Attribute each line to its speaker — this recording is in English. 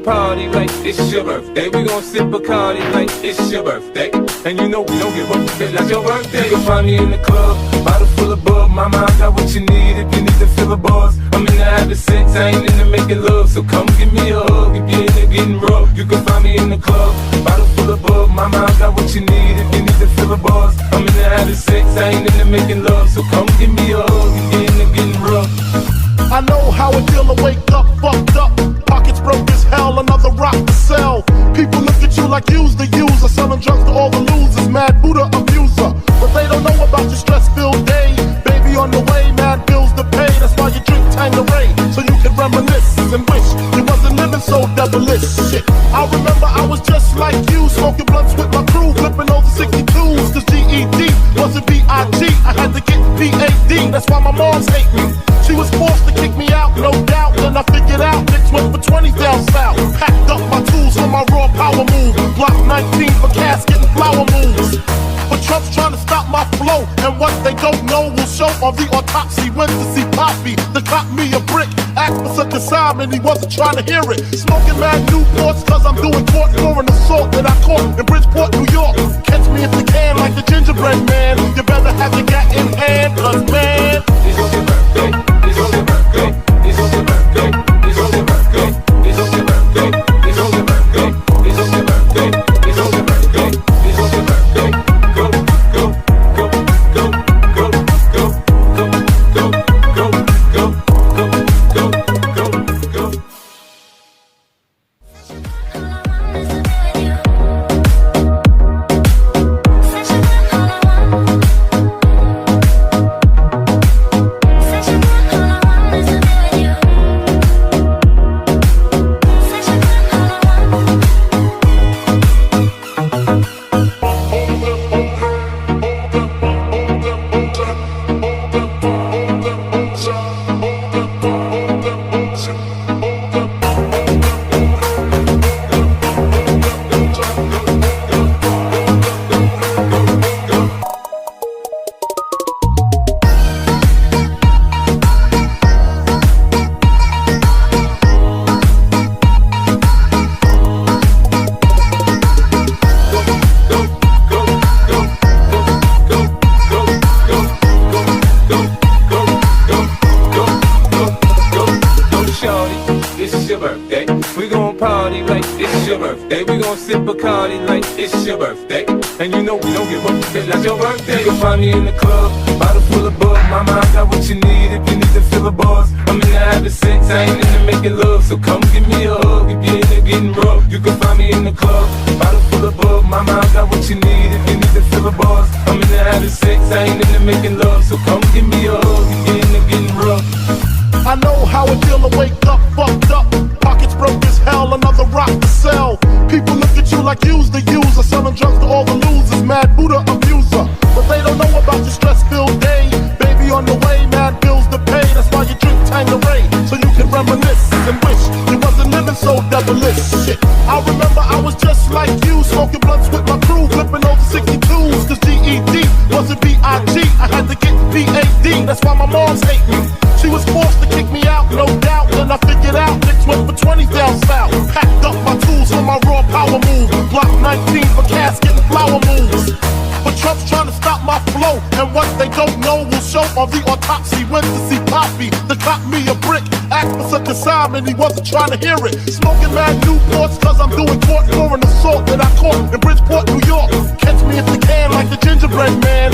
Speaker 1: party like it's your birthday. We gon' sip Bacardi like it's your birthday. And you know we don't give up, it's like your birthday. You can find me in the club, bottle full of bub. Mama, I got what you need if you need to fill the bars. I'm in the having sex, I ain't into making love. So come give me a hug if you're into getting rough. You can find me in the club, bottle full of bub. Mama, I got what you need if you need to fill the bars. I'm in the having sex, I ain't into making love. So come give me a hug if you're into getting rough.
Speaker 2: I know how it feel to wake up, fucked up. Pockets broke as hell, another rock to sell. People look at you like you's the user, selling drugs to all the losers, mad Buddha abuser. But they don't know about your stress-filled day. Baby on the way, mad bills to pay. That's why you drink Tangeray, so you can reminisce and wish you wasn't living so devilish. Shit, I remember I was just like you, smoking blunts with my crew, flipping over 62s. Cause GED wasn't B.I.G. I had to get P.A.D. That's why my moms hate me. She was forced to kick me out, no doubt. Then I figured out niggas went for 20 down south. Packed up my tools for my raw power move. Block 19 for casket and flower moves. But Trump's trying to stop my flow, and what they don't know will show on the autopsy. Went to see Poppy, to cop me a brick. Asked for such a consignment, he wasn't trying to hear it. Smoking mad Newports, cause I'm doing court for an assault that I caught in Bridgeport, New York. Catch me if you can, like the gingerbread man. You better have your gat in hand, cause man,
Speaker 1: it's your birthday, it's your birthday, it's your birthday, it's your birthday, it's your birthday, it's your birthday, it's your birthday, it's your birthday, it's your birthday. Go, go, go, go, go, go, go, go, go, go, go, go, go. Sip Bacardi like it's your birthday. And you know we don't give up, it's like your birthday. You can find me in the club, bottle full of bub. Mama, I got what you need if you need to fill the bars. I'm in the having sex, I ain't into making love. So come give me a hug if you're into getting rough. You can find me in the club, bottle full of bub. Mama, I got what you need if you need to fill the bars. I'm in the having sex, I ain't into making love. So come give me a hug if you're into getting rough.
Speaker 2: I know how it feel to wake up, fucked up. Pockets broke as hell, another rock to sell. People look at you like you's the user, selling drugs to all the losers, mad Buddha abuser. But they don't know about your stress-filled day. Baby on the way, mad bills to pay. That's why you drink Tangeray, so you can reminisce and wish you wasn't living so devilish. Shit, I remember I was just like you, smoking blunts with my crew, flipping over 62s. Cause GED wasn't B.I.G. I had to get P.A.D. That's why my moms hate me. She was forced to kick me out, no doubt. Then I figured out niggas went for 20 down south. Packed up my tools for my raw power move. Block 19 for casket and flower moves. But Trump's trying to stop my flow, and what they don't know will show on the autopsy. Went to see Poppy, to cop me a brick. Asked for such a consignment, he wasn't trying to hear it. Smoking mad Newports, cause I'm doing court for an assault that I caught in Bridgeport, New York. Catch me if you can, like the gingerbread man.